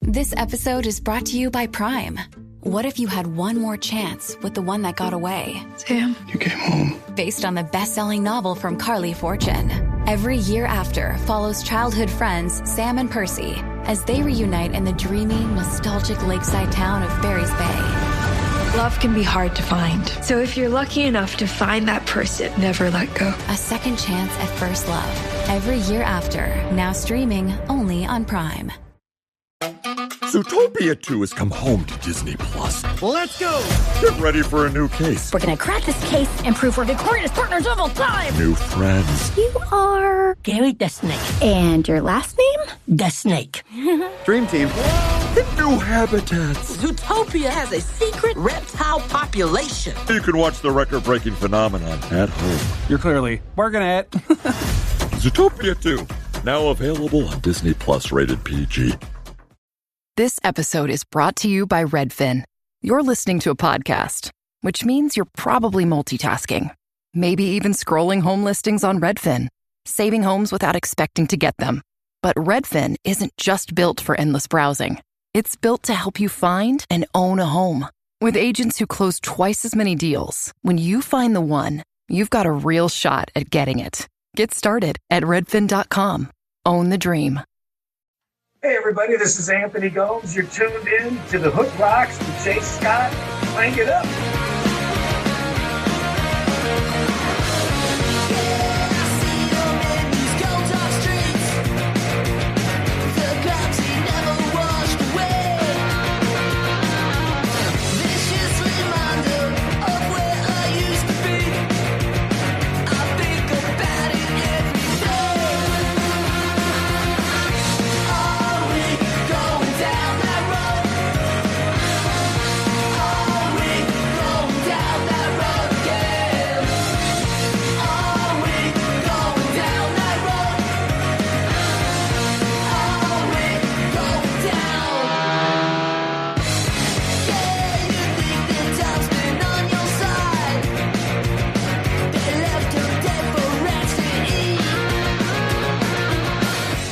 This episode is brought to you by Prime. What if you had one more chance with the one that got away? Sam, you came home. Based on the best-selling novel from Carly Fortune. Every Year After follows childhood friends Sam and Percy as they reunite in the dreamy, nostalgic lakeside town of Barry's Bay. Love can be hard to find. So if you're lucky enough to find that person, never let go. A second chance at first love. Every Year After, now streaming only on Prime. Zootopia 2 has come home to Disney Plus. Let's go! Get ready for a new case. We're gonna crack this case and prove we're the greatest partners of all time! New friends. You are... Gary the Snake. And your last name? The Snake. Dream Team. And new habitats. Zootopia has a secret reptile population. You can watch the record-breaking phenomenon at home. You're clearly working at Zootopia 2, now available on Disney Plus, rated PG. This episode is brought to you by Redfin. You're listening to a podcast, which means you're probably multitasking. Maybe even scrolling home listings on Redfin, saving homes without expecting to get them. But Redfin isn't just built for endless browsing. It's built to help you find and own a home. With agents who close twice as many deals, when you find the one, you've got a real shot at getting it. Get started at redfin.com. Own the dream. Hey everybody, this is Anthony Gomes. You're tuned in to the Hook Rocks with Jay Scott. Crank it up.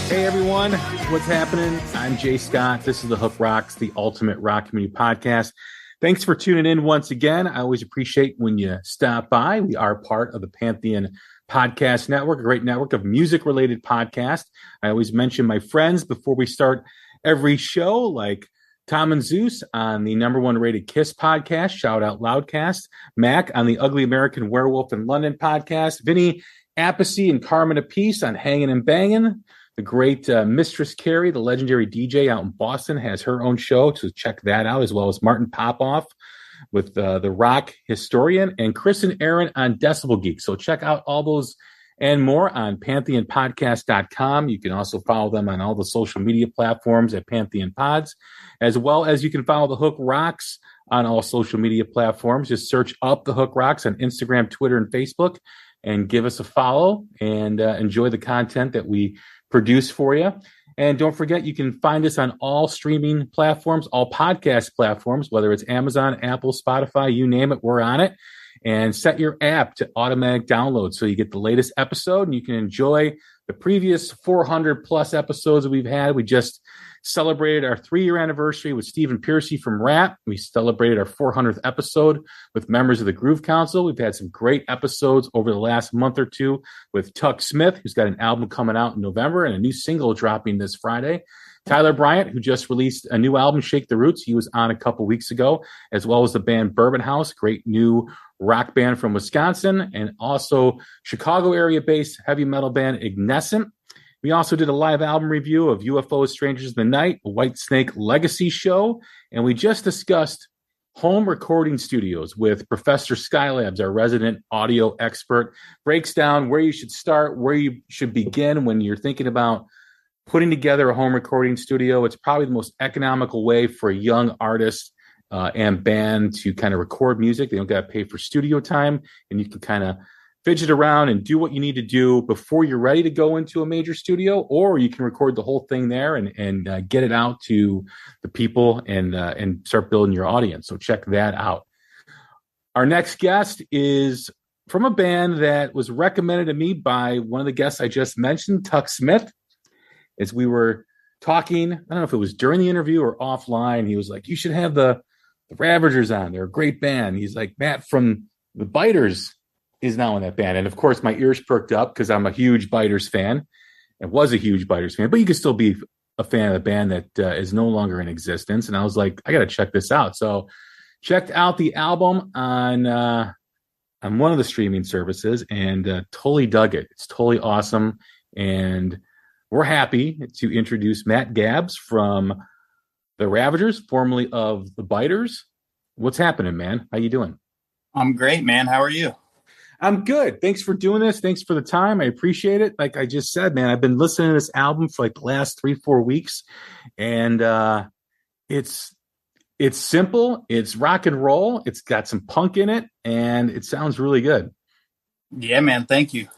Hey everyone, what's happening? I'm Jay Scott. This is the Hook Rocks, the ultimate rock community podcast. Thanks for tuning in once again. I always appreciate when you stop by. We are part of the Pantheon Podcast Network, a great network of music-related podcasts. I always mention my friends before we start every show, like Tom and Zeus on the #1 rated Kiss podcast, Shout Out Loudcast, Mac on the Ugly American Werewolf in London podcast, Vinny Appice and Carmen Apiece on Hangin' and Bangin'. The great Mistress Carrie, the legendary DJ out in Boston, has her own show, so check that out, as well as Martin Popoff with the rock historian, and Chris and Aaron on Decibel Geek. So check out all those and more on pantheonpodcast.com. You can also follow them on all the social media platforms at Pantheon Pods, as well as you can follow the Hook Rocks on all social media platforms. Just search up the Hook Rocks on Instagram, Twitter, and Facebook, and give us a follow and enjoy the content that we produce for you. And don't forget, you can find us on all streaming platforms, all podcast platforms, whether it's Amazon, Apple, Spotify, you name it, we're on it. And set your app to automatic download so you get the latest episode and you can enjoy the previous 400 plus episodes that we've had. We just celebrated our 3-year anniversary with Stephen Piercy from Rat. We celebrated our 400th episode with members of the Groove Council. We've had some great episodes over the last month or two with Tuck Smith, who's got an album coming out in November and a new single dropping this Friday. Tyler Bryant, who just released a new album, Shake the Roots. He was on a couple weeks ago, as well as the band Bourbon House, great new rock band from Wisconsin, and also Chicago area-based heavy metal band Ignescent. We also did a live album review of UFO Strangers in the Night, a White Snake Legacy show, and we just discussed home recording studios with Professor Skylabs, our resident audio expert. Breaks down where you should start, where you should begin when you're thinking about putting together a home recording studio. It's probably the most economical way for a young artist and band to kind of record music. They don't got to pay for studio time, and you can kind of fidget around and do what you need to do before you're ready to go into a major studio, or you can record the whole thing there and get it out to the people and start building your audience. So check that out. Our next guest is from a band that was recommended to me by one of the guests I just mentioned, Tuck Smith. As we were talking. I don't know if it was during the interview or offline. He was like, you should have the Ravagers on. They're a great band. He's like, Matt from the Biters is now in that band. And of course, my ears perked up because I'm a huge Biters fan and was a huge Biters fan, but you can still be a fan of the band that is no longer in existence. And I was like, I got to check this out. So checked out the album on one of the streaming services and totally dug it. It's totally awesome. And we're happy to introduce Matt Gabs from the Ravagers, formerly of the Biters. What's happening, man? How you doing? I'm great, man. How are you? I'm good. Thanks for doing this. Thanks for the time. I appreciate it. Like I just said, man, I've been listening to this album for like the last 3-4 weeks, and it's simple. It's rock and roll. It's got some punk in it, and it sounds really good. Yeah, man. Thank you.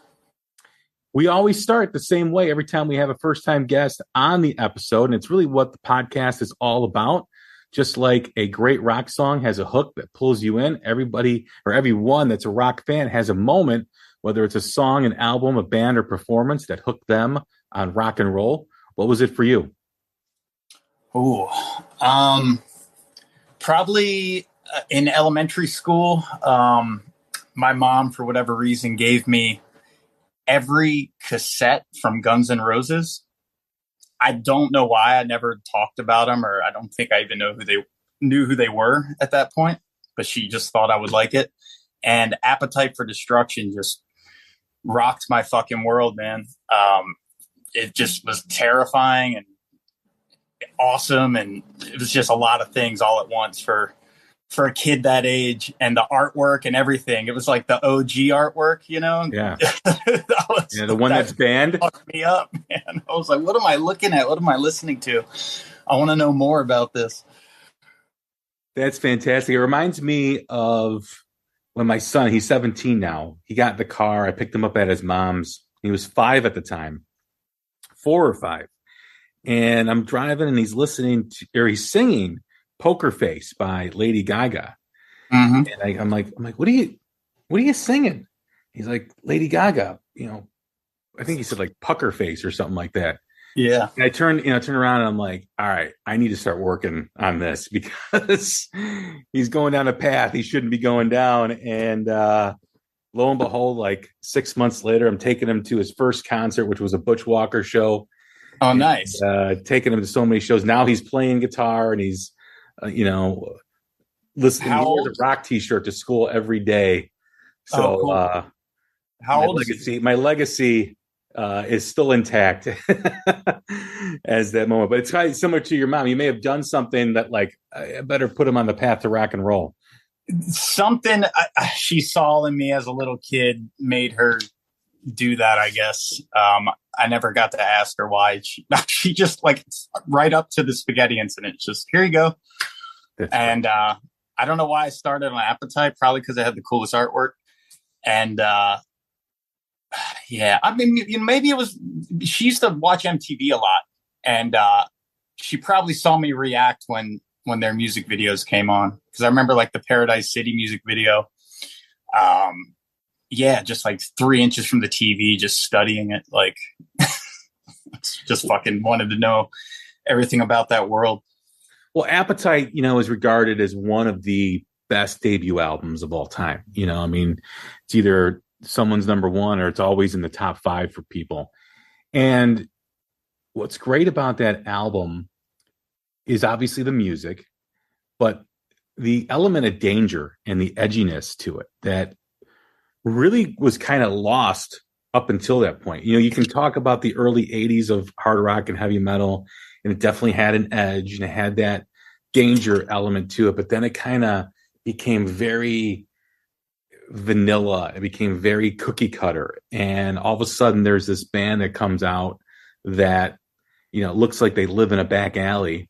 We always start the same way every time we have a first-time guest on the episode, and it's really what the podcast is all about. Just like a great rock song has a hook that pulls you in, everybody or everyone that's a rock fan has a moment, whether it's a song, an album, a band, or performance that hooked them on rock and roll. What was it for you? Probably in elementary school, my mom, for whatever reason, gave me every cassette from Guns N' Roses. I don't know why. I never talked about them, or I don't think I even knew who they were at that point, but she just thought I would like it. And Appetite for Destruction just rocked my fucking world, man. It just was terrifying and awesome. And it was just a lot of things all at once for a kid that age, and the artwork and everything. It was like the OG artwork, you know? Yeah. The one that's banned. Fucked me up, man. I was like, what am I looking at? What am I listening to? I want to know more about this. That's fantastic. It reminds me of when my son, he's 17 now, he got in the car. I picked him up at his mom's. He was 5 at the time, 4 or 5. And I'm driving and he's listening to, or he's singing Poker Face by Lady Gaga. Mm-hmm. And I'm like, what are you singing? He's like, Lady Gaga, I think he said like Pucker Face or something like that. Yeah. And I turn around and I'm like, all right, I need to start working on this because he's going down a path he shouldn't be going down. And lo and behold, like 6 months later, I'm taking him to his first concert, which was a Butch Walker show. Oh, nice. And, taking him to so many shows. Now he's playing guitar and he's, listening to the rock t-shirt to school every day. So, cool. How old is he? My legacy is still intact as that moment, but it's kind of similar to your mom. You may have done something that like, I better put him on the path to rock and roll. Something she saw in me as a little kid made her do that, I guess. I never got to ask her why. She just like right up to the spaghetti incident, just here you go. And I don't know why I started on Appetite, probably because I had the coolest artwork. And yeah, I mean, maybe it was, she used to watch MTV a lot, and she probably saw me react when their music videos came on, because I remember like the Paradise City music video. Yeah, just like 3 inches from the TV, just studying it, like just fucking wanted to know everything about that world. Well, Appetite, is regarded as one of the best debut albums of all time. I mean, it's either someone's number one or it's always in the top 5 for people. And what's great about that album is obviously the music, but the element of danger and the edginess to it that really was kind of lost up until that point. You can talk about the early 80s of hard rock and heavy metal, and it definitely had an edge and it had that danger element to it, but then it kind of became very vanilla. It became very cookie cutter. And all of a sudden there's this band that comes out that, looks like they live in a back alley,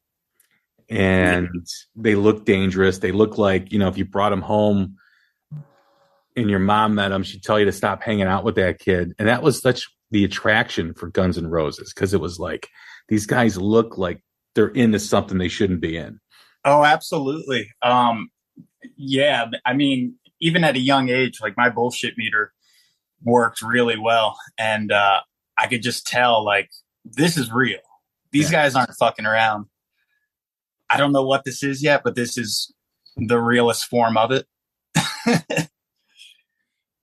and they look dangerous. They look like, if you brought them home and your mom met him, she'd tell you to stop hanging out with that kid. And that was such the attraction for Guns N' Roses, because it was like, these guys look like they're into something they shouldn't be in. Oh, absolutely. Yeah. I mean, even at a young age, like my bullshit meter worked really well. And I could just tell like, this is real. These guys aren't fucking around. I don't know what this is yet, but this is the realest form of it.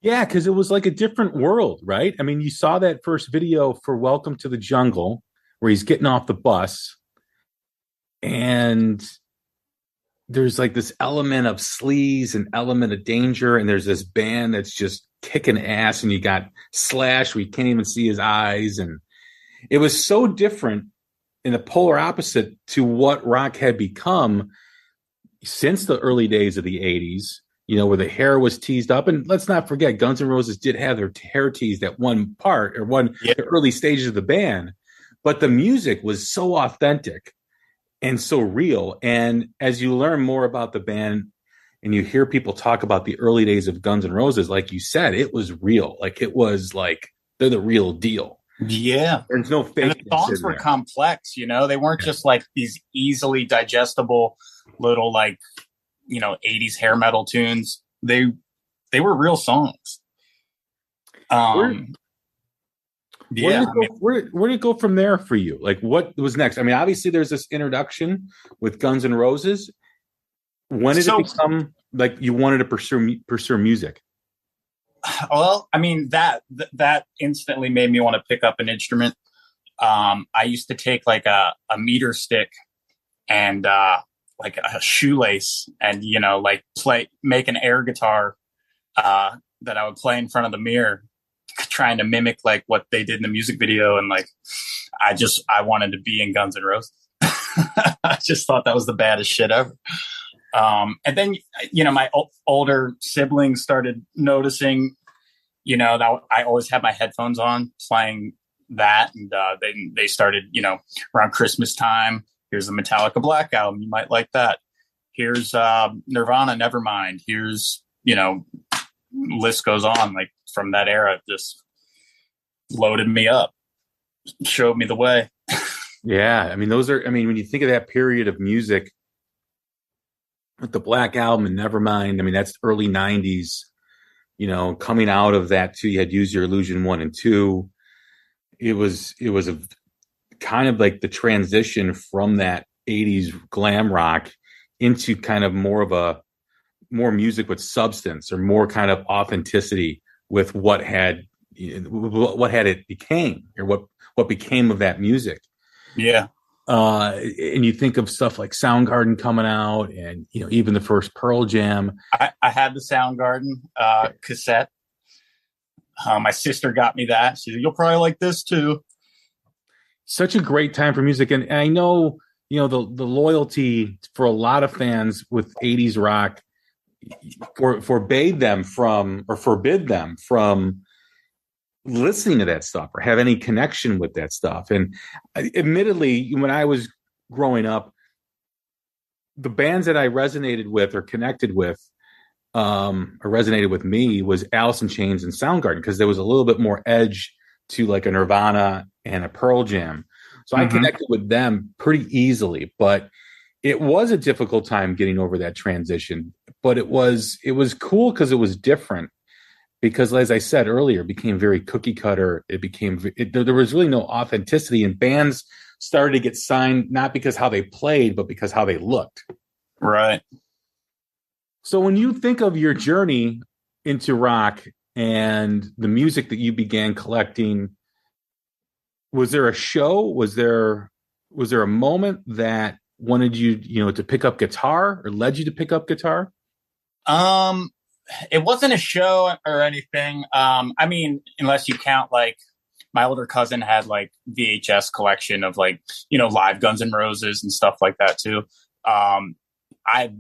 Yeah, because it was like a different world, right? I mean, you saw that first video for Welcome to the Jungle where he's getting off the bus, and there's like this element of sleaze and element of danger, and there's this band that's just kicking ass, and you got Slash where you can't even see his eyes, and it was so different in the polar opposite to what rock had become since the early days of the 80s, you know, where the hair was teased up. And let's not forget, Guns N' Roses did have their hair teased at one part or the early stages of the band, but the music was so authentic and so real. And as you learn more about the band and you hear people talk about the early days of Guns N' Roses, like you said, it was real. Like it was like they're the real deal. Yeah. There's no fake. And the songs were complex, you know, they weren't just like these easily digestible little like, you know, 80s hair metal tunes. They were real songs. Where did it go from there for you? Like what was next? I mean, obviously there's this introduction with Guns N' Roses. When did it become like you wanted to pursue music? Well, I mean, that instantly made me want to pick up an instrument. I used to take like a meter stick and like a shoelace and, you know, like make an air guitar that I would play in front of the mirror, trying to mimic like what they did in the music video. And like, I wanted to be in Guns N' Roses. I just thought that was the baddest shit ever. And then, you know, my older siblings started noticing, you know, that I always had my headphones on playing that. And they started, you know, around Christmas time. Here's the Metallica Black Album. You might like that. Here's Nirvana Nevermind. Here's, you know, list goes on. Like from that era, just loaded me up, showed me the way. Yeah. I mean, when you think of that period of music with the Black Album and Nevermind, I mean, that's early 90s, you know, coming out of that too. You had Use Your Illusion 1 and 2. It was a kind of like the transition from that 80s glam rock into kind of more music with substance or more kind of authenticity with what it became or what became of that music. Yeah. And you think of stuff like Soundgarden coming out and, you know, even the first Pearl Jam. I had the Soundgarden cassette. My sister got me that. She said, "You'll probably like this too." Such a great time for music. And I know, you know, the loyalty for a lot of fans with 80s rock forbid them from listening to that stuff or have any connection with that stuff. And admittedly, when I was growing up, the bands that I resonated with or connected with or resonated with me was Alice in Chains and Soundgarden, because there was a little bit more edge to like a Nirvana and a Pearl Jam. So I connected with them pretty easily, but it was a difficult time getting over that transition. But it was cool because it was different. Because as I said earlier, it became very cookie cutter. There was really no authenticity, and bands started to get signed not because how they played, but because how they looked. Right. So when you think of your journey into rock and the music that you began collecting, was there a show? Was there a moment that wanted you, you know, to pick up guitar or led you to pick up guitar? It wasn't a show or anything. I mean, unless you count like my older cousin had like VHS collection of like, you know, live Guns N' Roses and stuff like that too. I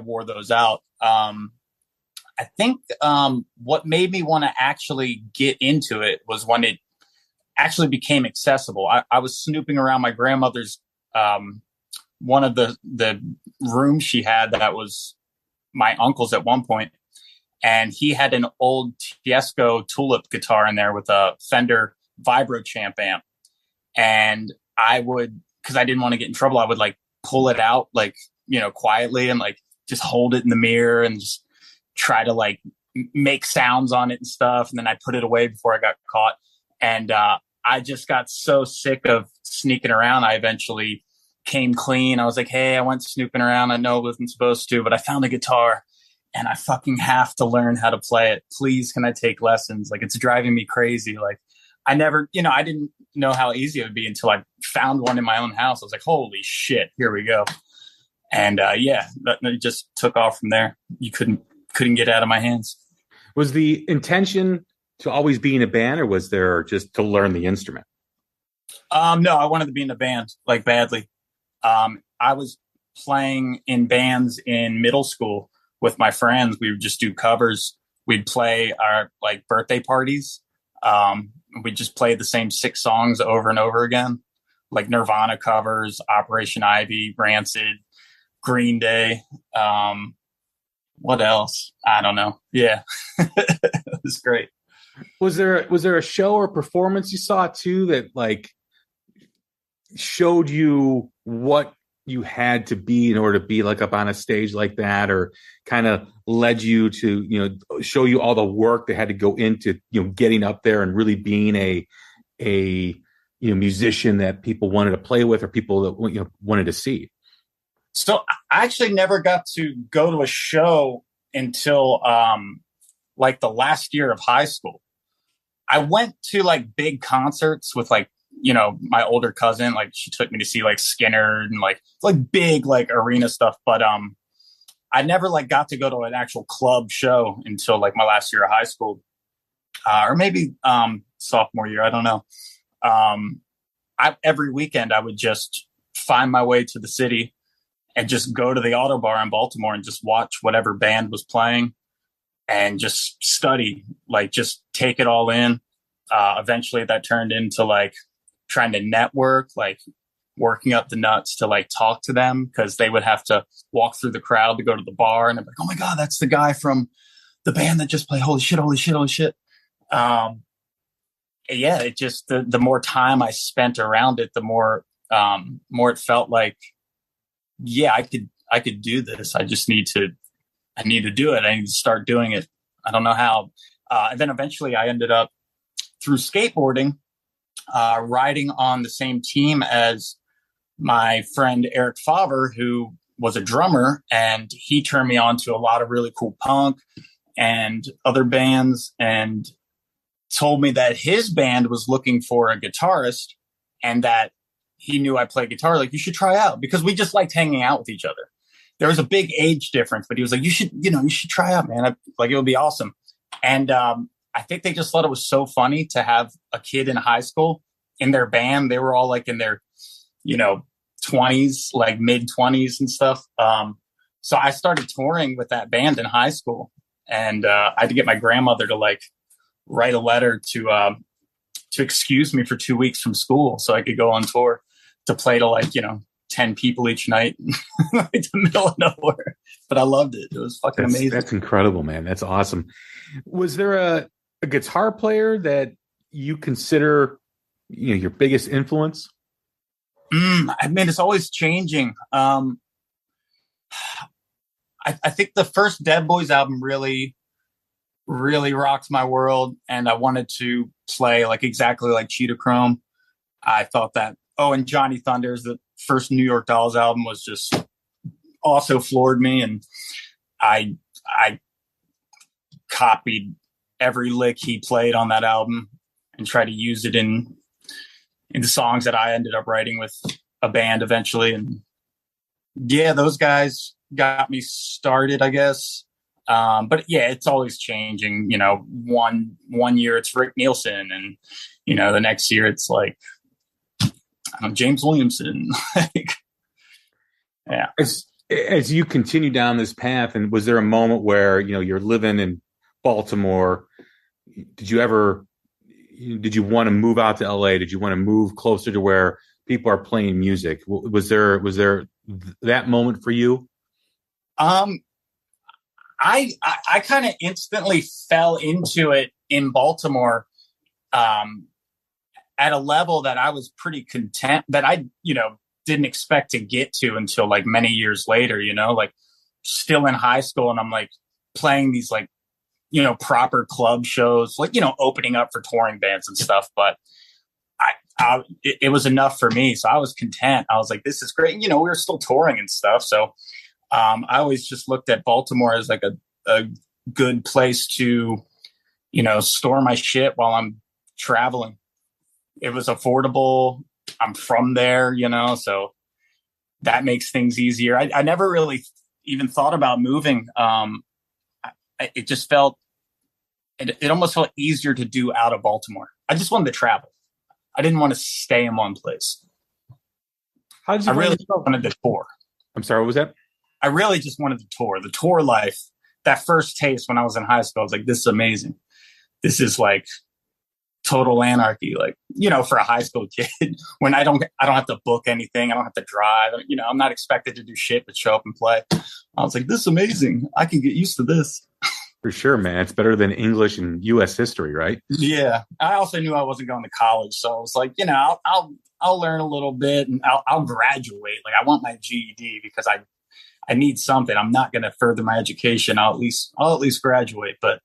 wore those out. I think what made me want to actually get into it was when it actually became accessible. I was snooping around my grandmother's one of the rooms she had that was my uncle's at one point, and he had an old Tiesco Tulip guitar in there with a Fender Vibro Champ amp. And I would, because I didn't want to get in trouble, I would like pull it out like, you know, quietly and like just hold it in the mirror and just try to like make sounds on it and stuff. And then I put it away before I got caught. And I just got so sick of sneaking around. I eventually came clean. I was like, hey, I went snooping around. I know I wasn't supposed to, but I found a guitar and I fucking have to learn how to play it. Please, can I take lessons? Like, it's driving me crazy. Like, I never, I didn't know how easy it would be until I found one in my own house. I was like, holy shit, here we go. And it just took off from there. You couldn't get out of my hands. Was the intention to always be in a band, or was there just to learn the instrument? No, I wanted to be in a band, like, badly. I was playing in bands in middle school with my friends. We would just do covers. We'd play our like birthday parties. We'd just play the same 6 songs over and over again, like Nirvana covers, Operation Ivy, Rancid, Green Day. What else? I don't know. Yeah. It was great. Was there a show or performance you saw too that like showed you what you had to be in order to be like up on a stage like that, or kind of led you to, show you all the work that had to go into, getting up there and really being a musician that people wanted to play with, or people that wanted to see? So I actually never got to go to a show until like the last year of high school. I went to like big concerts with like, my older cousin. Like, she took me to see like Skinner and like big like arena stuff. But I never like got to go to an actual club show until like my last year of high school, or maybe sophomore year. I don't know. Every weekend I would just find my way to the city and just go to the Auto Bar in Baltimore and just watch whatever band was playing and just study, like just take it all in. Eventually that turned into like trying to network, like working up the nuts to like talk to them, because they would have to walk through the crowd to go to the bar, and I'm like, oh my God, that's the guy from the band that just played. Holy shit. Yeah, it just, the more time I spent around it, the more it felt like, yeah, I could do this. I need to do it. I need to start doing it. I don't know how. And then eventually I ended up, through skateboarding, riding on the same team as my friend Eric Favre, who was a drummer, and he turned me on to a lot of really cool punk and other bands, and told me that his band was looking for a guitarist, and that he knew I played guitar. Like, you should try out, because we just liked hanging out with each other. There was a big age difference, but he was like, you should try out, man. Like, it would be awesome. And I think they just thought it was so funny to have a kid in high school in their band. They were all like in their, 20s, like mid 20s and stuff. So I started touring with that band in high school, and I had to get my grandmother to like write a letter to excuse me for 2 weeks from school so I could go on tour to play to like, 10 people each night in the middle of nowhere. But I loved it. It was fucking amazing. That's incredible, man. That's awesome. Was there a guitar player that you consider, your biggest influence? I mean, it's always changing. I think the first Dead Boys album really rocked my world, and I wanted to play like exactly like Cheetah Chrome. I thought that. Oh, and Johnny Thunders, the first New York Dolls album, was just also floored me, and I copied every lick he played on that album and tried to use it in the songs that I ended up writing with a band eventually. And yeah, those guys got me started, I guess. But yeah, it's always changing. One year it's Rick Nielsen, and the next year it's like James Williamson. Yeah. As you continue down this path, and was there a moment where you're living in Baltimore? Did you want to move out to LA? Did you want to move closer to where people are playing music? Was there that moment for you? I kind of instantly fell into it in Baltimore, at a level that I was pretty content, that I, didn't expect to get to until like many years later, like still in high school. And I'm like playing these like, proper club shows, like, opening up for touring bands and stuff. But it was enough for me. So I was content. I was like, this is great. We were still touring and stuff. So I always just looked at Baltimore as like a good place to, store my shit while I'm traveling. It was affordable. I'm from there, so that makes things easier. I never really even thought about moving. It just felt, it almost felt easier to do out of Baltimore. I just wanted to travel. I didn't want to stay in one place. How did you I really wanted to tour. I'm sorry, what was that? I really just wanted to tour. The tour life, that first taste when I was in high school, I was like, this is amazing. This is like total anarchy, like, for a high school kid when I don't have to book anything. I don't have to drive. I'm not expected to do shit but show up and play. I was like, this is amazing. I can get used to this. For sure, man. It's better than English and U.S. history, right? Yeah. I also knew I wasn't going to college. So I was like, I'll learn a little bit and I'll graduate. Like I want my GED because I need something. I'm not going to further my education. I'll at least graduate. But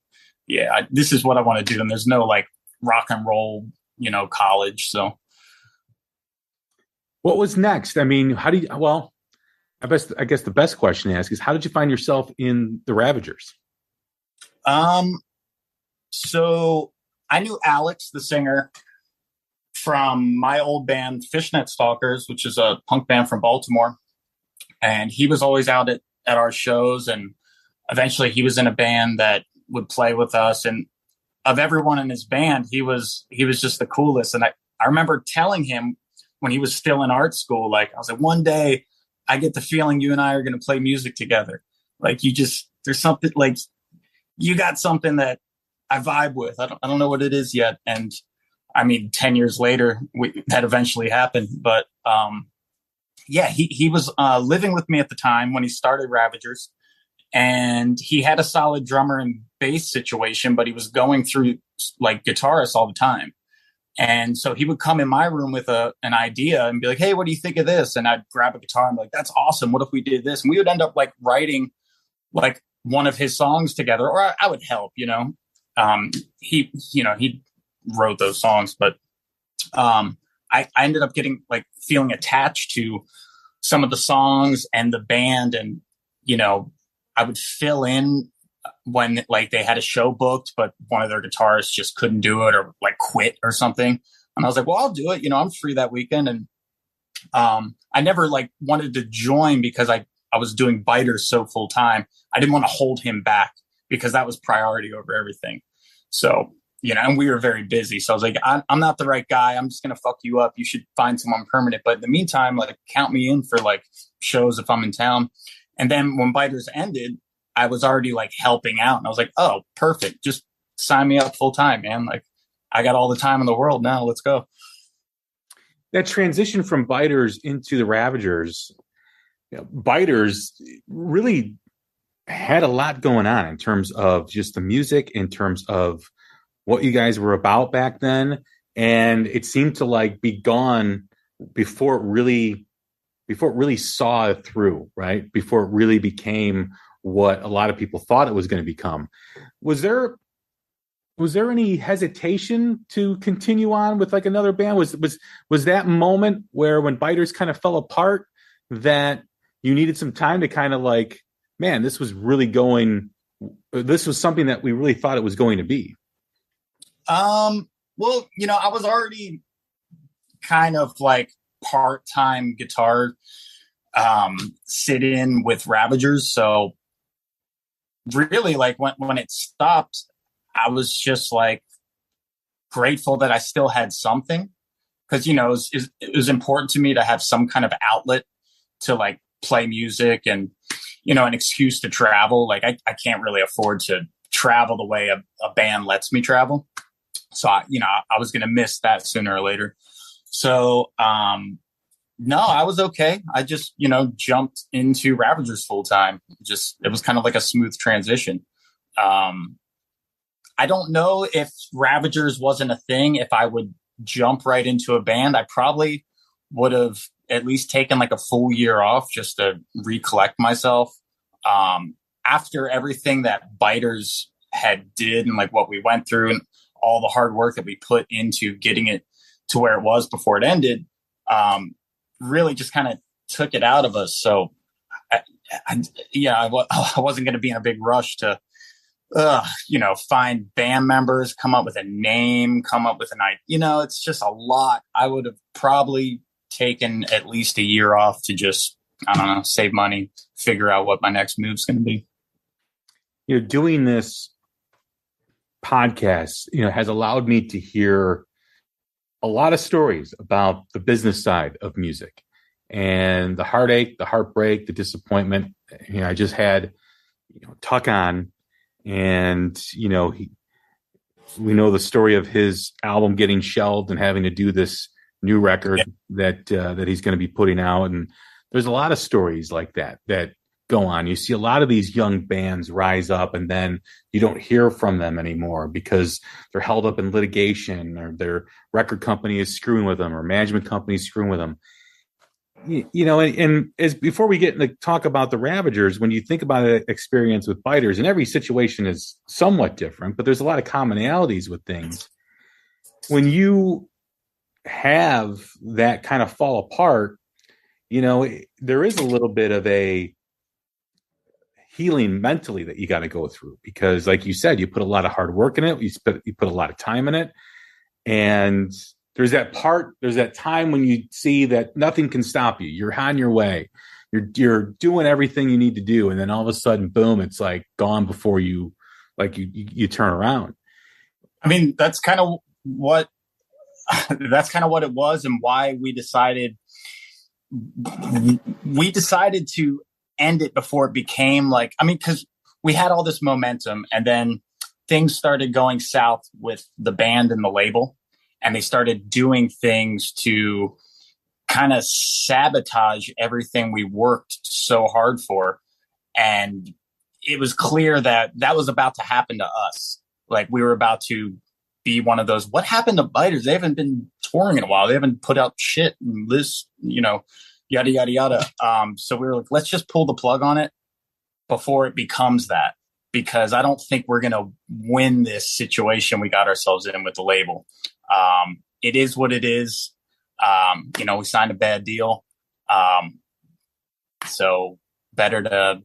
yeah, this is what I want to do. And there's no like rock and roll, college. So what was next? I mean, I guess the best question to ask is, how did you find yourself in the Ravagers? So I knew Alex, the singer, from my old band, Fishnet Stalkers, which is a punk band from Baltimore. And he was always out at our shows. And eventually he was in a band that would play with us. And of everyone in his band, he was just the coolest. And I remember telling him when he was still in art school, like, I was like, one day I get the feeling you and I are going to play music together. Like there's something like, you got something that I vibe with. I don't know what it is yet. And I mean, 10 years later, that eventually happened. But yeah, he was living with me at the time when he started Ravagers. And he had a solid drummer and bass situation, but he was going through like guitarists all the time. And so he would come in my room with an idea and be like, hey, what do you think of this? And I'd grab a guitar and be like, that's awesome. What if we did this? And we would end up like writing like one of his songs together, or I would help, he wrote those songs, but I ended up getting like feeling attached to some of the songs and the band. And, I would fill in when like they had a show booked, but one of their guitarists just couldn't do it or like quit or something. And I was like, well, I'll do it. I'm free that weekend. And I never like wanted to join because I was doing Biters so full time. I didn't want to hold him back because that was priority over everything. So, and we were very busy. So I was like, I'm not the right guy. I'm just going to fuck you up. You should find someone permanent. But in the meantime, like count me in for like shows if I'm in town. And then when Biters ended, I was already like helping out. And I was like, oh, perfect. Just sign me up full time, man. Like I got all the time in the world now. Let's go. That transition from Biters into the Ravagers, Biters really had a lot going on in terms of just the music, in terms of what you guys were about back then. And it seemed to like be gone before it really saw it through, right? Before it really became what a lot of people thought it was going to become. Was there any hesitation to continue on with like another band? Was that moment where when Biters kind of fell apart that you needed some time to kind of like, man, this was something that we really thought it was going to be? Well, I was already kind of like part-time guitar sit-in with Ravagers. So really like when it stopped, I was just like grateful that I still had something, because it was important to me to have some kind of outlet to like play music and an excuse to travel. Like I can't really afford to travel the way a band lets me travel. So I was going to miss that sooner or later. So no, I was okay. I just jumped into Ravagers full time. It was kind of like a smooth transition. I don't know if Ravagers wasn't a thing. If I would jump right into a band, I probably would have at least taken like a full year off just to recollect myself. After everything that Biters had did and like what we went through and all the hard work that we put into getting it to where it was before it ended, really just kind of took it out of us. So I wasn't going to be in a big rush to, find band members, come up with a name, come up with an idea. It's just a lot. I would have probably taken at least a year off to just, I don't know, save money, figure out what my next move's going to be. Doing this podcast, has allowed me to hear a lot of stories about the business side of music and the heartache, the heartbreak, the disappointment. I just had, Tuck on, and, we know the story of his album getting shelved and having to do this new record that he's going to be putting out. And there's a lot of stories like that go on. You see a lot of these young bands rise up, and then you don't hear from them anymore because they're held up in litigation, or their record company is screwing with them, or management company is screwing with them. And as before we get into talk about the Ravagers, when you think about an experience with Biters, and every situation is somewhat different, but there's a lot of commonalities with things. When you have that kind of fall apart, there is a little bit of a healing mentally that you got to go through, because like you said, you put a lot of hard work in it. You put a lot of time in it. And there's that time when you see that nothing can stop you. You're on your way. You're doing everything you need to do. And then all of a sudden, boom, it's like gone before you turn around. I mean, that's kind of what it was, and why we decided to end it before it became because we had all this momentum, and then things started going south with the band and the label, and they started doing things to kind of sabotage everything we worked so hard for. And it was clear that was about to happen to us. Like, we were about to be one of those, what happened to Biters? They haven't been touring in a while. They haven't put out shit and this, yada, yada, yada. So we were like, let's just pull the plug on it before it becomes that, because I don't think we're going to win this situation we got ourselves in with the label. It is what it is. We signed a bad deal. So better to,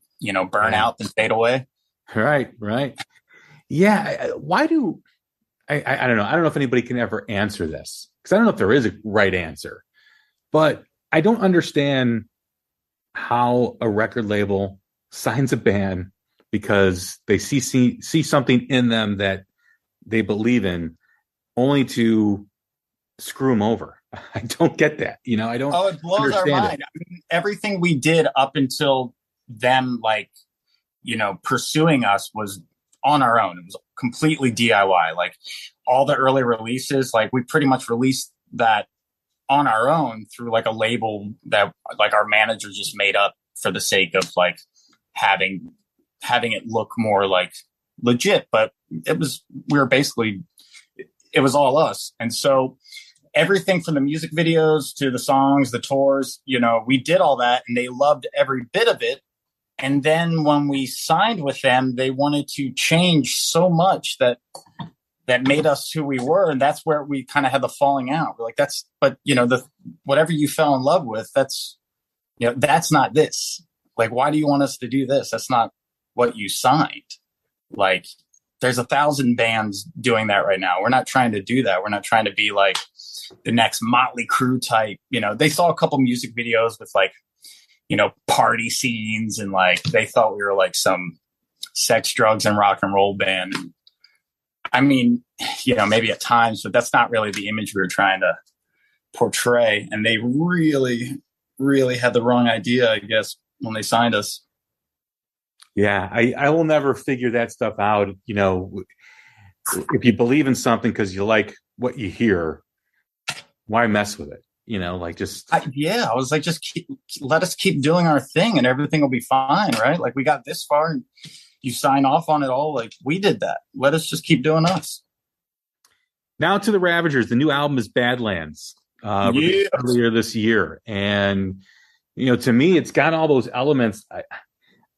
burn out than fade away. Right. Yeah. Why do I don't know. I don't know if anybody can ever answer this, because I don't know if there is a right answer, but I don't understand how a record label signs a band because they see something in them that they believe in, only to screw them over. I don't get that. I don't. Oh, it blows our mind. I mean, everything we did up until them, pursuing us was on our own. It was completely DIY. Like, all the early releases, we pretty much released that on our own through a label that our manager just made up for the sake of having it look more legit. But it was all us. And so everything from the music videos to the songs, the tours, we did all that, and they loved every bit of it. And then when we signed with them, they wanted to change so much that made us who we were. And that's where we kind of had the falling out. We're like, whatever you fell in love with, that's not this. Why do you want us to do this? That's not what you signed. There's 1,000 bands doing that right now. We're not trying to do that. We're not trying to be like the next Motley Crue type. They saw a couple music videos with party scenes, and they thought we were some sex, drugs, and rock and roll band. I mean, maybe at times, but that's not really the image we were trying to portray. And they really, really had the wrong idea, I guess, when they signed us. Yeah, I will never figure that stuff out. If you believe in something because you like what you hear, why mess with it? I was like, let us keep doing our thing, and everything will be fine, right? We got this far, and you sign off on it all. We did that. Let us just keep doing us. Now to the Ravagers. The new album is Badlands, released earlier this year, and to me, it's got all those elements.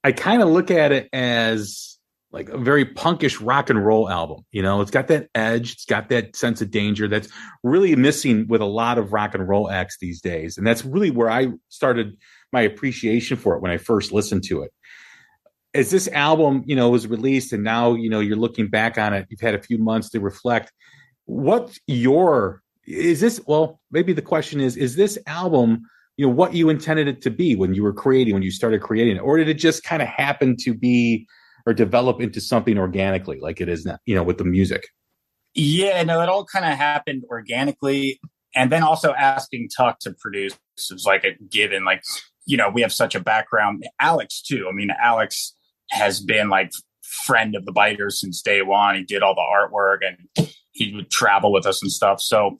I kind of look at it as like a very punkish rock and roll album. You know, it's got that edge, it's got that sense of danger that's really missing with a lot of rock and roll acts these days. And that's really where I started my appreciation for it when I first listened to it. As this album, you know, was released and now, you know, you're looking back on it, you've had a few months to reflect. Maybe the question is this album, you know, what you intended it to be when you started creating it? Or did it just kind of happen to be or develop into something organically like it is now, you know, with the music? Yeah, no, it all kind of happened organically. And then also asking Tuck to produce was like a given. Like, you know, we have such a background. Alex, too. I mean, Alex has been like friend of the Biters since day one. He did all the artwork and he would travel with us and stuff. So,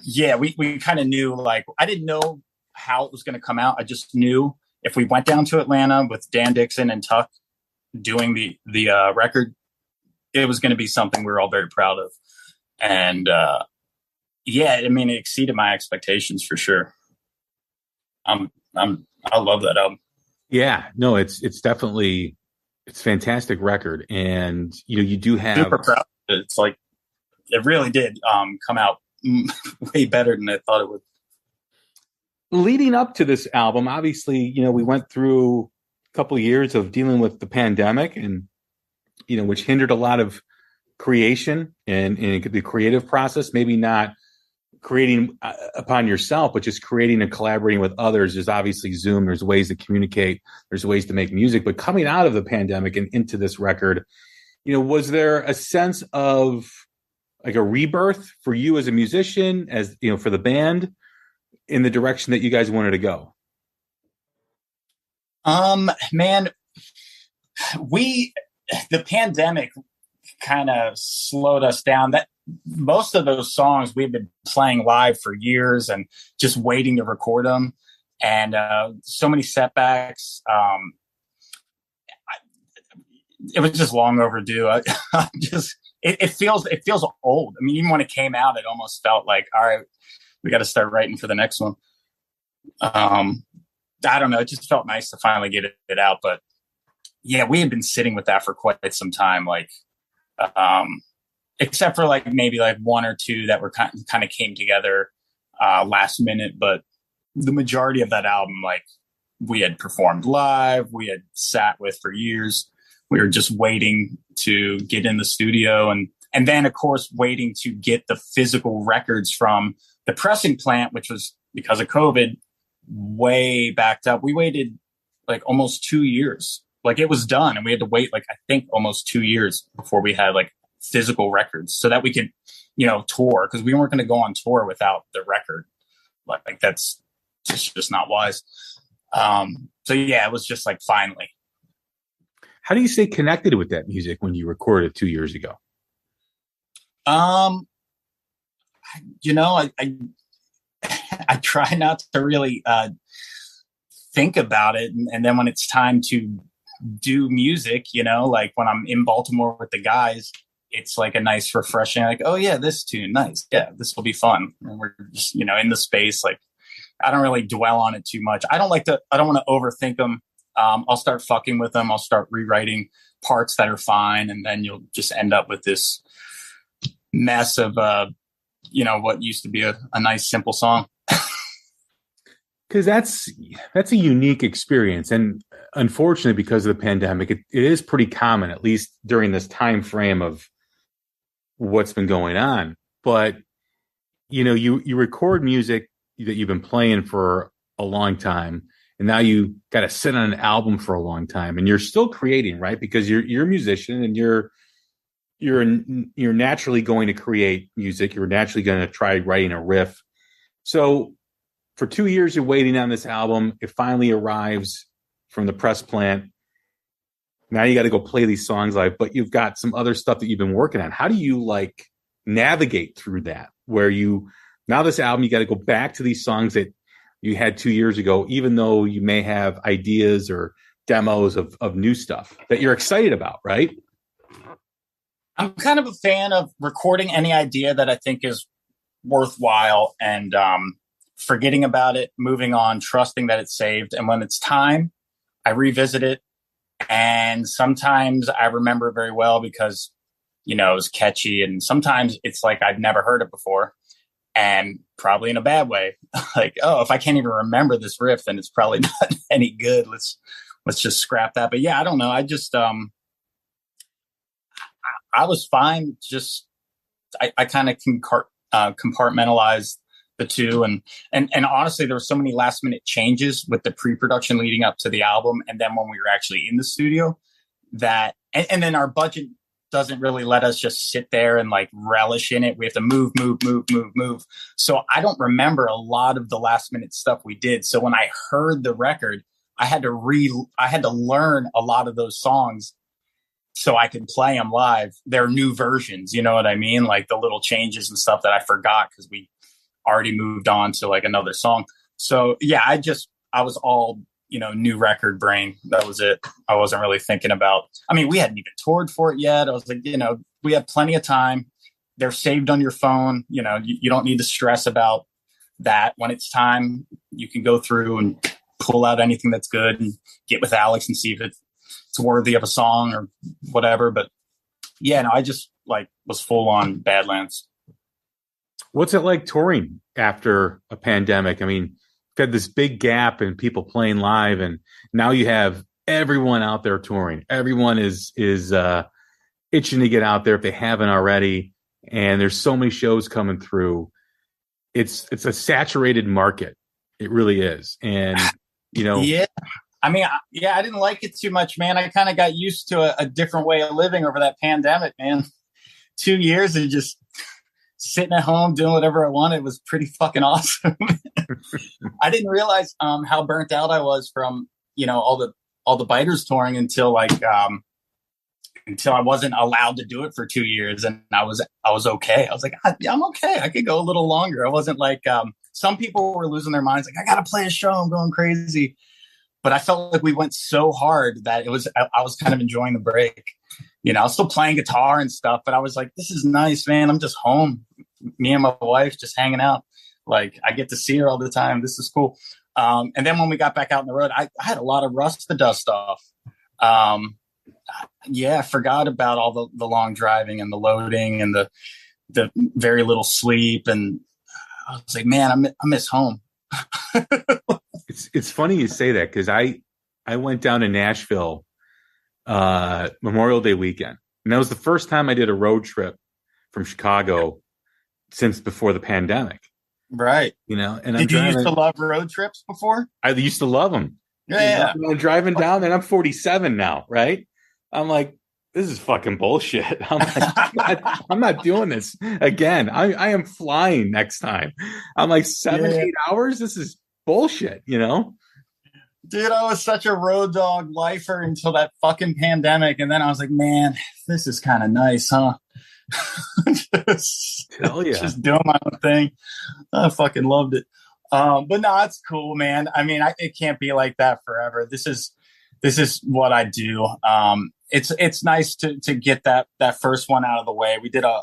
yeah, we kind of knew, like, I didn't know how it was going to come out. I just knew if we went down to Atlanta with Dan Dixon and Tuck doing the record, it was going to be something we were all very proud of. And yeah, I mean, it exceeded my expectations for sure. I love that album. Yeah, no, it's definitely, it's a fantastic record. And, you know, you do have, super proud. It's like, it really did come out way better than I thought it would. Leading up to this album, obviously, you know, we went through a couple of years of dealing with the pandemic and, you know, which hindered a lot of creation and the creative process, maybe not creating upon yourself, but just creating and collaborating with others. There's obviously Zoom, there's ways to communicate, there's ways to make music, but coming out of the pandemic and into this record, you know, was there a sense of like a rebirth for you as a musician, as, you know, for the band in the direction that you guys wanted to go? Man, the pandemic kind of slowed us down. That most of those songs we've been playing live for years and just waiting to record them, and so many setbacks. It was just long overdue. It feels old. I mean, even when it came out, it almost felt like, all right, we got to start writing for the next one. I don't know. It just felt nice to finally get it out. But yeah, we had been sitting with that for quite some time. Like, except for like maybe like one or two that were kind of came together last minute. But the majority of that album, like, we had performed live, we had sat with for years. We were just waiting to get in the studio, and then of course waiting to get the physical records from the pressing plant, which was, because of COVID, way backed up. We waited like almost 2 years. Like, it was done, and we had to wait like, I think, almost 2 years before we had like physical records so that we could, you know, tour, because we weren't going to go on tour without the record. Like that's just not wise. So yeah, it was just like, finally. How do you stay connected with that music when you recorded it 2 years ago? You know, I try not to really think about it, and then when it's time to do music, you know, like when I'm in Baltimore with the guys, it's like a nice refreshing, like, oh yeah, this tune, nice, yeah, this will be fun. And we're just, you know, in the space. Like, I don't really dwell on it too much. I don't want to overthink them. I'll start fucking with them. I'll start rewriting parts that are fine, and then you'll just end up with this mess of you know, what used to be a nice simple song. Because that's a unique experience, and unfortunately, because of the pandemic, it is pretty common, at least during this time frame of what's been going on. But you know, you record music that you've been playing for a long time, and now you got to sit on an album for a long time, and you're still creating, right? Because you're a musician, and you're naturally going to create music. You're naturally going to try writing a riff. So for 2 years, you're waiting on this album. It finally arrives from the press plant. Now you got to go play these songs live, but you've got some other stuff that you've been working on. How do you like navigate through that? Where now this album, you got to go back to these songs that you had 2 years ago, even though you may have ideas or demos of new stuff that you're excited about, right? I'm kind of a fan of recording any idea that I think is worthwhile and forgetting about it, moving on, trusting that it's saved. And when it's time, I revisit it And sometimes I remember it very well because, you know, it was catchy. And sometimes it's like I'd never heard it before, and probably in a bad way. Like, oh, if I can't even remember this riff, then it's probably not any good. Let's just scrap that. But yeah, I don't know. I just, I was fine. Just, I kind of compartmentalized the two. And honestly, there were so many last minute changes with the pre-production leading up to the album. And then when we were actually in the studio that, and then our budget doesn't really let us just sit there and like relish in it. We have to move. So I don't remember a lot of the last minute stuff we did. So when I heard the record, I had to learn a lot of those songs so I could play them live. They're new versions. You know what I mean? Like the little changes and stuff that I forgot because we already moved on to like another song. So yeah, I was all, you know, new record brain. That was it. I wasn't really thinking about, I mean, we hadn't even toured for it yet. I was like, you know, we have plenty of time. They're saved on your phone. You know, you don't need to stress about that. When it's time, you can go through and pull out anything that's good and get with Alex and see if it's worthy of a song or whatever. But yeah, no, I just like was full on Badlands. What's it like touring after a pandemic? I mean, you've had this big gap in people playing live, and now you have everyone out there touring. Everyone is itching to get out there if they haven't already. And there's so many shows coming through. It's a saturated market. It really is. And, you know, yeah. I mean, I didn't like it too much, man. I kind of got used to a different way of living over that pandemic, man. 2 years and just sitting at home doing whatever I wanted was pretty fucking awesome. I didn't realize how burnt out I was from, you know, all the Biters touring until I wasn't allowed to do it for 2 years, and I was okay. I was like, I'm okay. I could go a little longer. I wasn't like some people were losing their minds, like I got to play a show. I'm going crazy. But I felt like we went so hard that I was kind of enjoying the break. You know, I was still playing guitar and stuff, but I was like, this is nice, man. I'm just home. Me and my wife just hanging out. Like, I get to see her all the time. This is cool. And then when we got back out on the road, I had a lot of rust to dust off. I forgot about all the long driving and the loading and the very little sleep. And I was like, man, I miss home. It's funny you say that, because I went down to Nashville Memorial Day weekend, and that was the first time I did a road trip from Chicago since before the pandemic. Right. You know, and did you used to love road trips before? I used to love them. Yeah. You know, I'm driving down, and I'm 47 now, right? I'm like, this is fucking bullshit. I'm like, I'm not doing this again. I am flying next time. I'm like 8 hours. This is bullshit, you know? Dude, I was such a road dog lifer until that fucking pandemic. And then I was like, man, this is kind of nice, huh? Hell yeah. Just doing my own thing. I fucking loved it. But no, it's cool, man. I mean, it can't be like that forever. This is what I do. It's nice to get that first one out of the way. We did a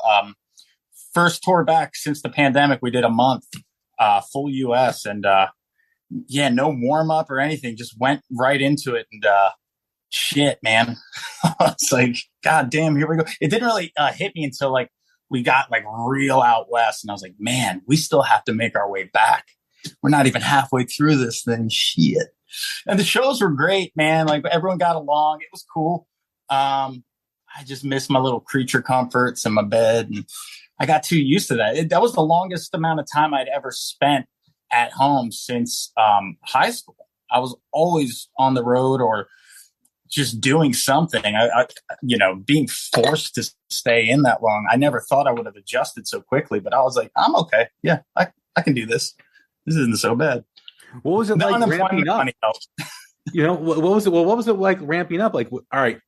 first tour back since the pandemic. We did a month, full US, and no warm up or anything. Just went right into it, and shit, man. It's like, God damn, here we go. It didn't really hit me until like we got like real out west, and I was like, man, we still have to make our way back. We're not even halfway through this thing. Shit. And the shows were great, man. Like everyone got along. It was cool. I just missed my little creature comforts and my bed, and I got too used to that. That was the longest amount of time I'd ever spent at home since high school. I was always on the road or just doing something. I being forced to stay in that long, I never thought I would have adjusted so quickly. But I was like, I'm okay. Yeah, I can do this. This isn't so bad. What was it like ramping up? You know, what was it? Well, what was it like ramping up? Like, all right,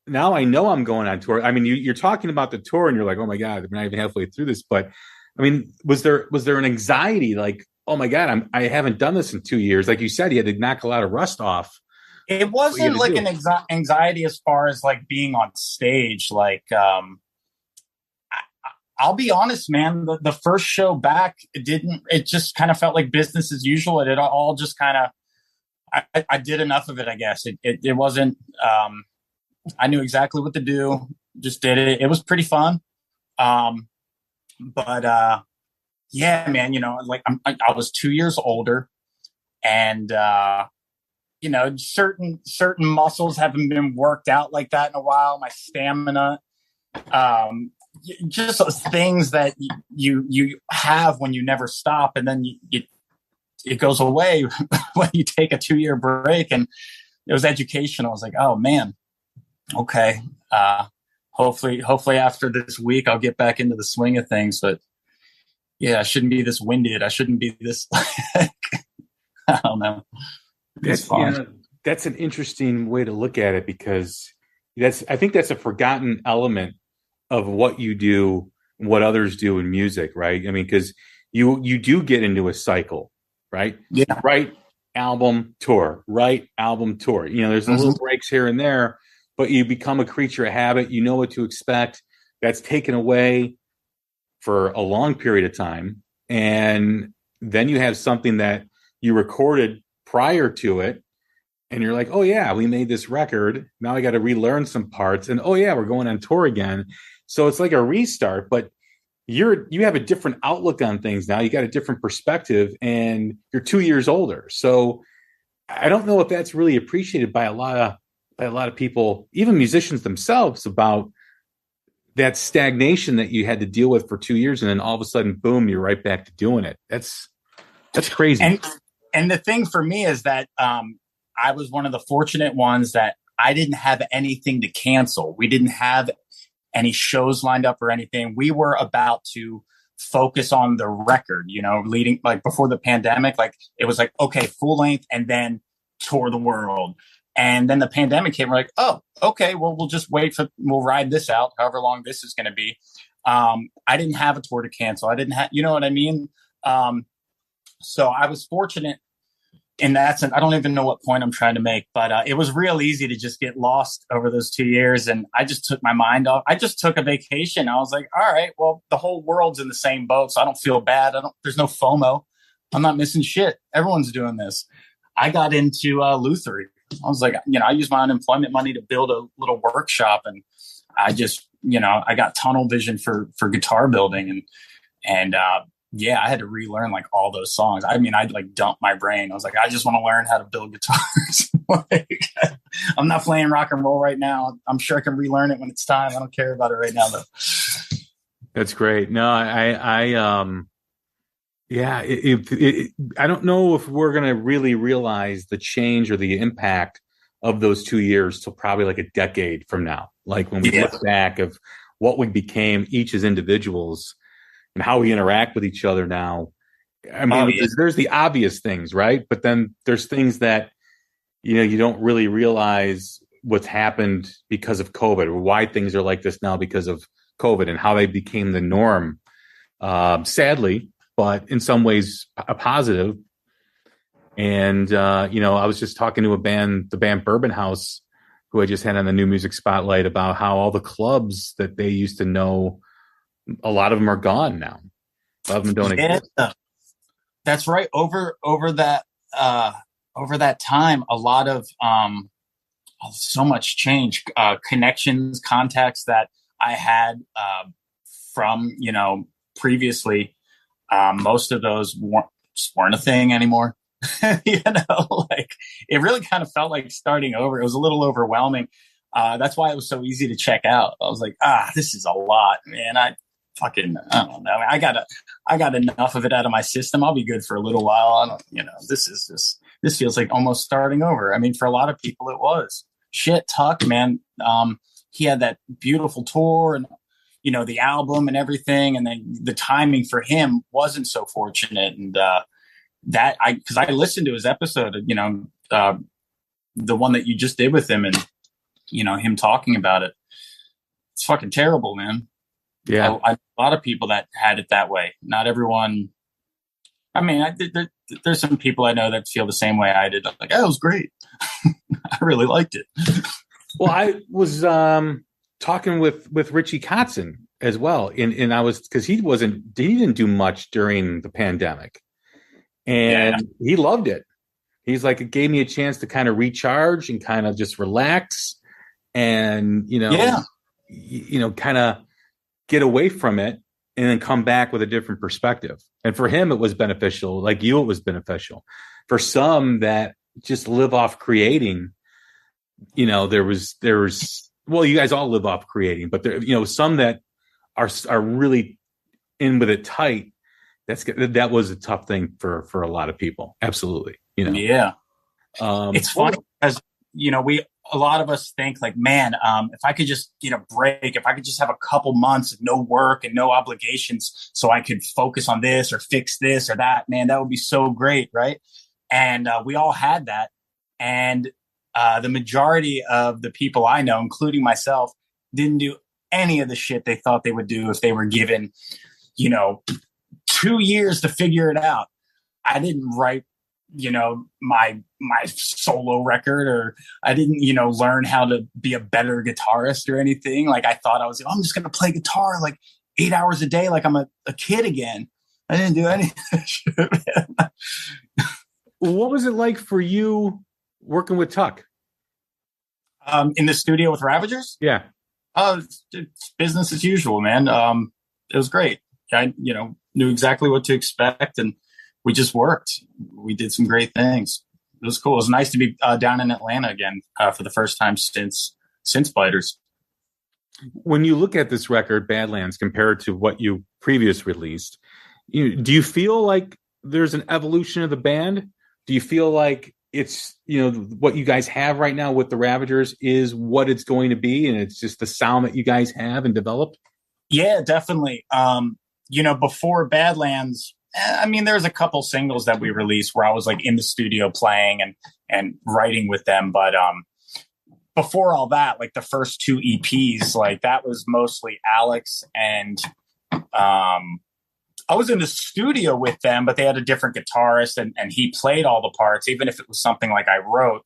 now I know I'm going on tour. I mean, you're talking about the tour, and you're like, oh my God, we're not even halfway through this. But I mean, was there an anxiety like, oh my God, I haven't done this in 2 years? Like you said, you had to knock a lot of rust off. It wasn't like an anxiety as far as like being on stage. Like, I'll be honest, man, the first show back, it just kind of felt like business as usual. It all just kind of, I did enough of it, I guess. It wasn't, I knew exactly what to do. Just did it. It was pretty fun. But yeah, man, like I was 2 years older, and, certain muscles haven't been worked out like that in a while. My stamina, just those things that you have when you never stop, and then it goes away when you take a 2-year break. And it was educational. I was like, oh man, okay. Hopefully after this week, I'll get back into the swing of things. But yeah, I shouldn't be this winded. I shouldn't be this, I don't know. That's an interesting way to look at it, because I think that's a forgotten element of what you do, what others do in music, right? I mean, because you do get into a cycle, right? Yeah. Write, album, tour, write, album, tour. There's little breaks here and there, but you become a creature of habit. You know what to expect. That's taken away for a long period of time. And then you have something that you recorded prior to it, and you're like, oh yeah, we made this record. Now I got to relearn some parts, and oh yeah, we're going on tour again. So it's like a restart, but you have a different outlook on things now. You got a different perspective, and you're 2 years older. So I don't know if that's really appreciated by a lot of people, even musicians themselves, about that stagnation that you had to deal with for 2 years, and then all of a sudden, boom, you're right back to doing it. That's crazy. And the thing for me is that I was one of the fortunate ones that I didn't have anything to cancel. We didn't have any shows lined up or anything. We were about to focus on the record, leading, like, before the pandemic. Like, it was like, okay, full length, and then tour the world. And then the pandemic came. We're like, oh, okay, well, we'll ride this out, however long this is going to be. I didn't have a tour to cancel. I didn't have, you know what I mean? So I was fortunate in that sense. I don't even know what point I'm trying to make, but it was real easy to just get lost over those 2 years. And I just took my mind off. I just took a vacation. I was like, all right, well, the whole world's in the same boat, so I don't feel bad. There's no FOMO. I'm not missing shit. Everyone's doing this. I got into Luthery. I was like, I used my unemployment money to build a little workshop, and I just, I got tunnel vision for guitar building, and yeah, I had to relearn like all those songs. I mean, I'd like dump my brain. I was like, I just want to learn how to build guitars. Like, I'm not playing rock and roll right now. I'm sure I can relearn it when it's time. I don't care about it right now, though. That's great. No, yeah, I don't know if we're going to really realize the change or the impact of those 2 years till probably like a decade from now. Like when we look back of what we became each as individuals and how we interact with each other now. I mean, there's the obvious things, right? But then there's things that, you don't really realize what's happened because of COVID, or why things are like this now because of COVID, and how they became the norm. Sadly, but in some ways a positive. And, I was just talking to the band Bourbon House, who I just had on the New Music Spotlight, about how all the clubs that they used to know, a lot of them are gone now. A lot of them don't exist. That's right. Over that time, a lot of so much change. Connections, contacts that I had from previously. Most of those weren't a thing anymore. Like, it really kind of felt like starting over. It was a little overwhelming. That's why it was so easy to check out. I was like, this is a lot, man. I don't know. I got enough of it out of my system. I'll be good for a little while. This feels like almost starting over. I mean, for a lot of people it was. Shit, Tuck, man. He had that beautiful tour and, the album and everything. And then the timing for him wasn't so fortunate. And, because I listened to his episode, the one that you just did with him, and, him talking about it. It's fucking terrible, man. Yeah. A lot of people that had it that way. Not everyone. I mean, there's some people I know that feel the same way I did. I'm like, it was great. I really liked it. Well, I was talking with Richie Kotzen as well. And I was, because he didn't do much during the pandemic. And he loved it. He's like, it gave me a chance to kind of recharge and kind of just relax and, kind of get away from it and then come back with a different perspective. And for him, it was beneficial. Like you, it was beneficial. For some that just live off creating, there was, well, you guys all live off creating, but there, some that are really in with it tight. That was a tough thing for a lot of people. Absolutely. Yeah. It's funny because, a lot of us think like, man, if I could just get a break, if I could just have a couple months of no work and no obligations so I could focus on this or fix this or that, man, that would be so great. Right. And we all had that. And the majority of the people I know, including myself, didn't do any of the shit they thought they would do if they were given, 2 years to figure it out. I didn't write, my solo record, or I didn't, learn how to be a better guitarist or anything. Like I thought I'm just going to play guitar like 8 hours a day. Like I'm a kid again. I didn't do any of that shit. What was it like for you working with Tuck? In the studio with Ravagers? Yeah. It's business as usual, man. It was great. I, knew exactly what to expect, and we just worked. We did some great things. It was cool. It was nice to be down in Atlanta again for the first time since Biters. When you look at this record, Badlands, compared to what you previous released, do you feel like there's an evolution of the band? Do you feel like it's, what you guys have right now with the Ravagers is what it's going to be, and it's just the sound that you guys have and developed? Yeah, definitely. Before Badlands, there's a couple singles that we released where I was like in the studio playing and writing with them. But before all that, like the first two EPs, like that was mostly Alex, and I was in the studio with them, but they had a different guitarist, and he played all the parts. Even if it was something like I wrote,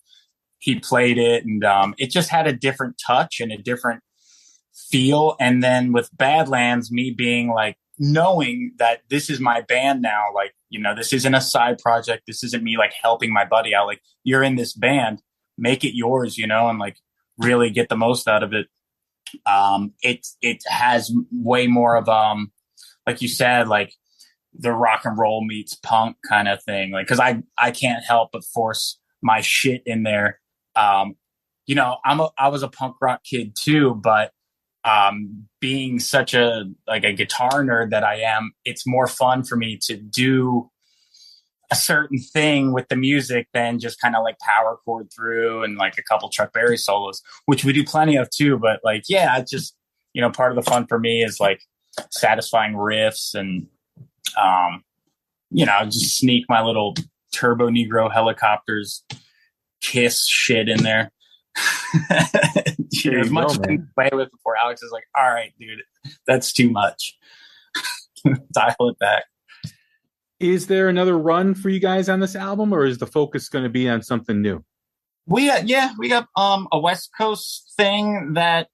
he played it, and it just had a different touch and a different feel. And then with Badlands, me being like, knowing that this is my band now, like, this isn't a side project. This isn't me like helping my buddy out. Like, you're in this band, make it yours, and like really get the most out of it. It has way more of, like you said, like the rock and roll meets punk kind of thing. Like, cause I can't help but force my shit in there. I was a punk rock kid too, but being such a guitar nerd that I am, it's more fun for me to do a certain thing with the music than just kind of like power chord through and like a couple Chuck Berry solos, which we do plenty of too. But like, yeah, it's just, part of the fun for me is like satisfying riffs and, just sneak my little Turbo Negro Helicopters Kiss shit in there. As much as I can play with before Alex is like, all right, dude, that's too much. Dial it back. Is there another run for you guys on this album, or is the focus going to be on something new? We got a West Coast thing that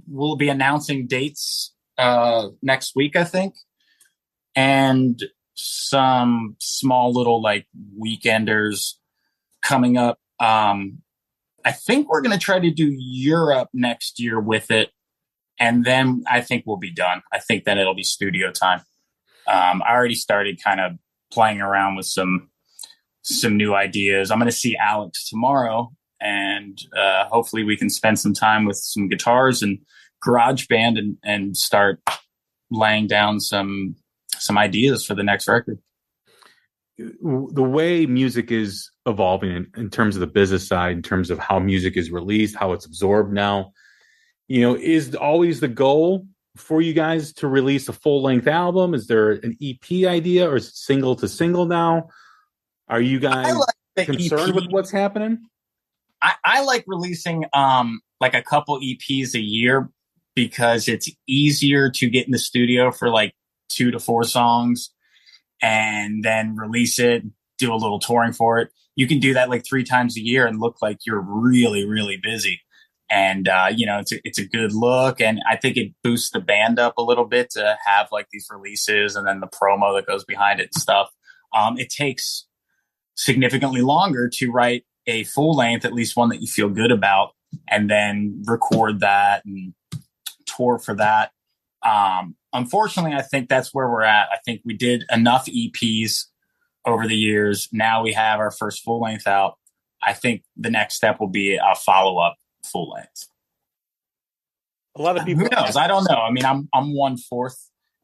we'll be announcing dates next week, I think, and some small little like weekenders coming up. I think we're going to try to do Europe next year with it. And then I think we'll be done. I think then it'll be studio time. I already started kind of playing around with some new ideas. I'm going to see Alex tomorrow, and hopefully we can spend some time with some guitars and GarageBand and start laying down some ideas for the next record. The way music is evolving in terms of the business side, in terms of how music is released, how it's absorbed now, is always the goal for you guys to release a full-length album? Is there an EP idea, or is it single to single now? Are you guys concerned with what's happening? I like releasing like a couple EPs a year because it's easier to get in the studio for like 2 to 4 songs and then release it, do a little touring for it. You can do that like 3 times a year and look like you're really, really busy. And, it's a good look. And I think it boosts the band up a little bit to have like these releases and then the promo that goes behind it and stuff. It takes significantly longer to write a full length, at least one that you feel good about, and then record that and tour for that. Unfortunately, I think that's where we're at. I think we did enough EPs over the years. Now we have our first full length out. I think the next step will be a follow-up full length. A lot of people. Who knows? I don't know. I mean, I'm 1/4,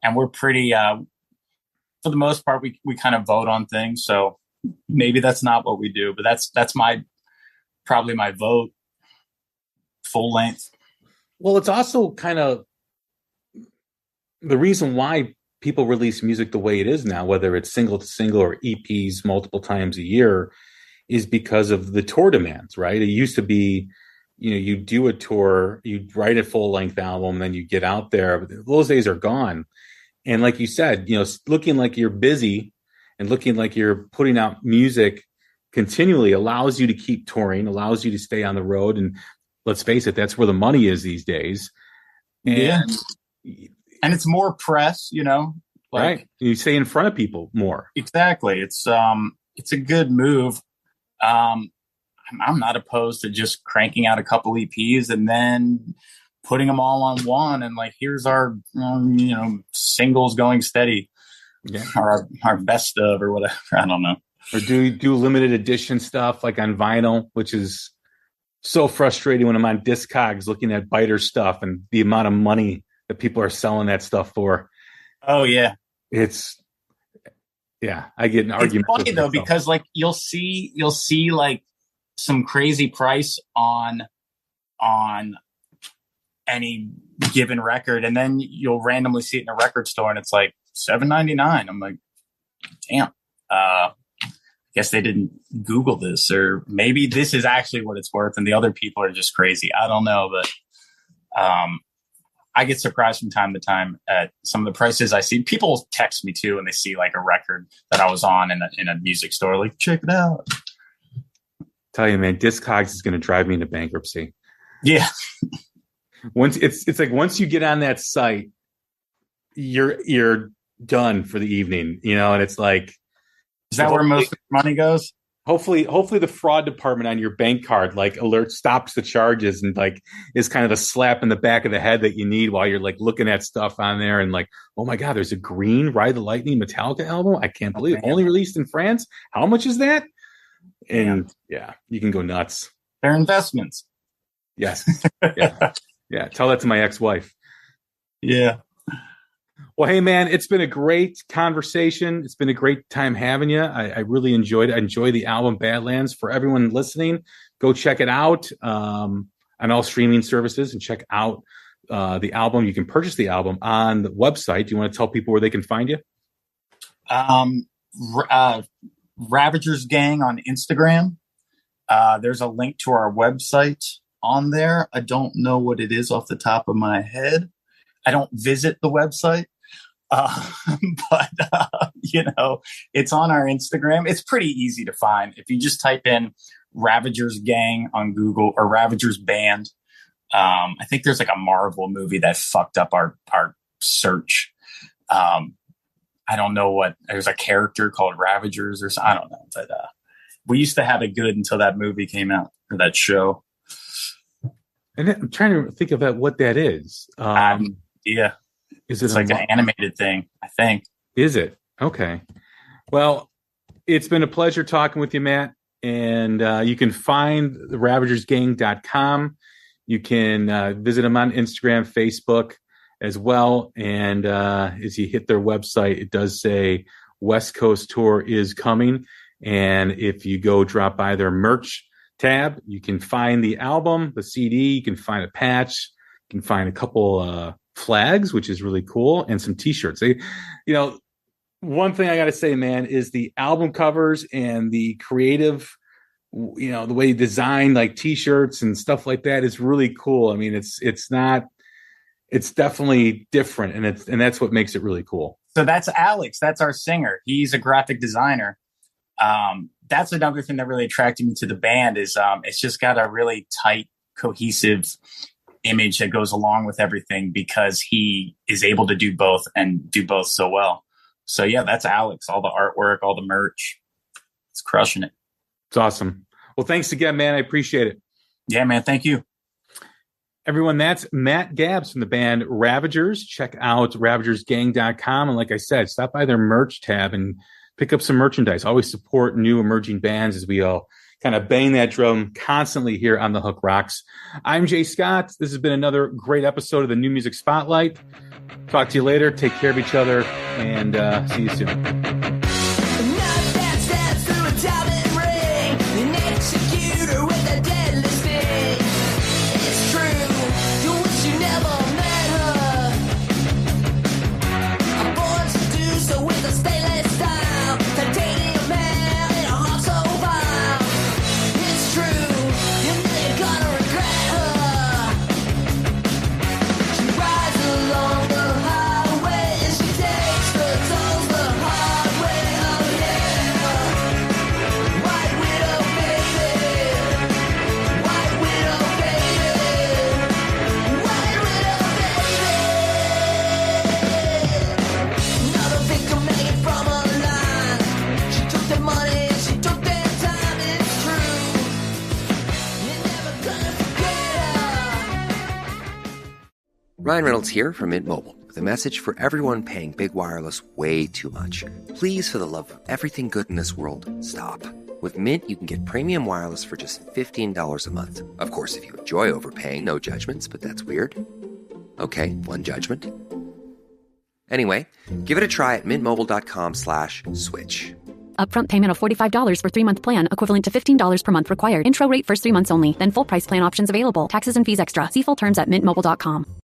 and we're pretty. For the most part, we kind of vote on things. So maybe that's not what we do, but that's probably my vote. Full length. Well, it's also kind of the reason why people release music the way it is now, whether it's single to single or EPs multiple times a year, is because of the tour demands, right? It used to be, you do a tour, you write a full length album, then you get out there. But those days are gone. And like you said, looking like you're busy and looking like you're putting out music continually allows you to keep touring, allows you to stay on the road. And let's face it, that's where the money is these days. And it's more press, right. You stay in front of people more. Exactly. It's a good move. I'm not opposed to just cranking out a couple EPs and then putting them all on one. And like, here's our, singles going steady, or our best of, or whatever. I don't know. Or do limited edition stuff like on vinyl, which is so frustrating when I'm on Discogs looking at biter stuff and the amount of money that people are selling that stuff for. Oh yeah. I get an argument. It's funny though, because like you'll see like some crazy price on any given record, and then you'll randomly see it in a record store and it's like $7.99. I'm like, damn. Guess they didn't Google this, or maybe this is actually what it's worth and the other people are just crazy. I don't know, but I get surprised from time to time at some of the prices I see. People text me too, and they see like a record that I was on in a music store, like, check it out. Tell you, man, Discogs is going to drive me into bankruptcy. Yeah. Once it's like once you get on that site, you're done for the evening, and it's like, is that where most of the money goes? Hopefully the fraud department on your bank card like stops the charges and like is kind of a slap in the back of the head that you need while you're like looking at stuff on there and like, oh my God, there's a green Ride the Lightning Metallica album. I can't believe it. Only released in France. How much is that? And you can go nuts. They're investments. Yes. Yeah. Tell that to my ex-wife. Yeah. Well, hey, man, it's been a great conversation. It's been a great time having you. I really enjoyed it. I enjoy the album Badlands. For everyone listening, go check it out on all streaming services and check out the album. You can purchase the album on the website. Do you want to tell people where they can find you? Ravagers Gang on Instagram. There's a link to our website on there. I don't know what it is off the top of my head. I don't visit the website. But it's on our Instagram. It's pretty easy to find. If you just type in Ravagers Gang on Google or Ravagers Band, I think there's like a Marvel movie that fucked up our search. I don't know what, there's a character called Ravagers or something. I don't know. But we used to have it good until that movie came out, or that show. And I'm trying to think about what that is. Yeah. Is it it's like an animated thing, I think. Is it? Okay. Well, it's been a pleasure talking with you, Matt. And you can find the ravagersgang.com. You can visit them on Instagram, Facebook as well. And as you hit their website, it does say West Coast Tour is coming. And if you go drop by their merch tab, you can find the album, the CD, you can find a patch, you can find a couple flags, which is really cool, and some t-shirts. One thing I got to say, man, is the album covers and the creative, the way you design like t-shirts and stuff like that is really cool. I mean, it's definitely different, and that's what makes it really cool. So that's Alex. That's our singer. He's a graphic designer. That's another thing that really attracted me to the band is it's just got a really tight, cohesive image that goes along with everything because he is able to do both and do both so well. So yeah, that's Alex. All the artwork, all the merch. It's crushing it. It's awesome. Well, thanks again, man. I appreciate it. Yeah, man. Thank you. Everyone, that's Matt Gabs from the band Ravagers. Check out ravagersgang.com. And like I said, stop by their merch tab and pick up some merchandise. Always support new emerging bands as we all kind of bang that drum constantly here on The Hook Rocks. I'm Jay Scott. This has been another great episode of the New Music Spotlight. Talk to you later. Take care of each other, and see you soon. Ryan Reynolds here from Mint Mobile with a message for everyone paying big wireless way too much. Please, for the love of everything good in this world, stop. With Mint, you can get premium wireless for just $15 a month. Of course, if you enjoy overpaying, no judgments, but that's weird. Okay, one judgment. Anyway, give it a try at mintmobile.com/switch. Upfront payment of $45 for 3-month plan, equivalent to $15 per month required. Intro rate first 3 months only, then full price plan options available. Taxes and fees extra. See full terms at mintmobile.com.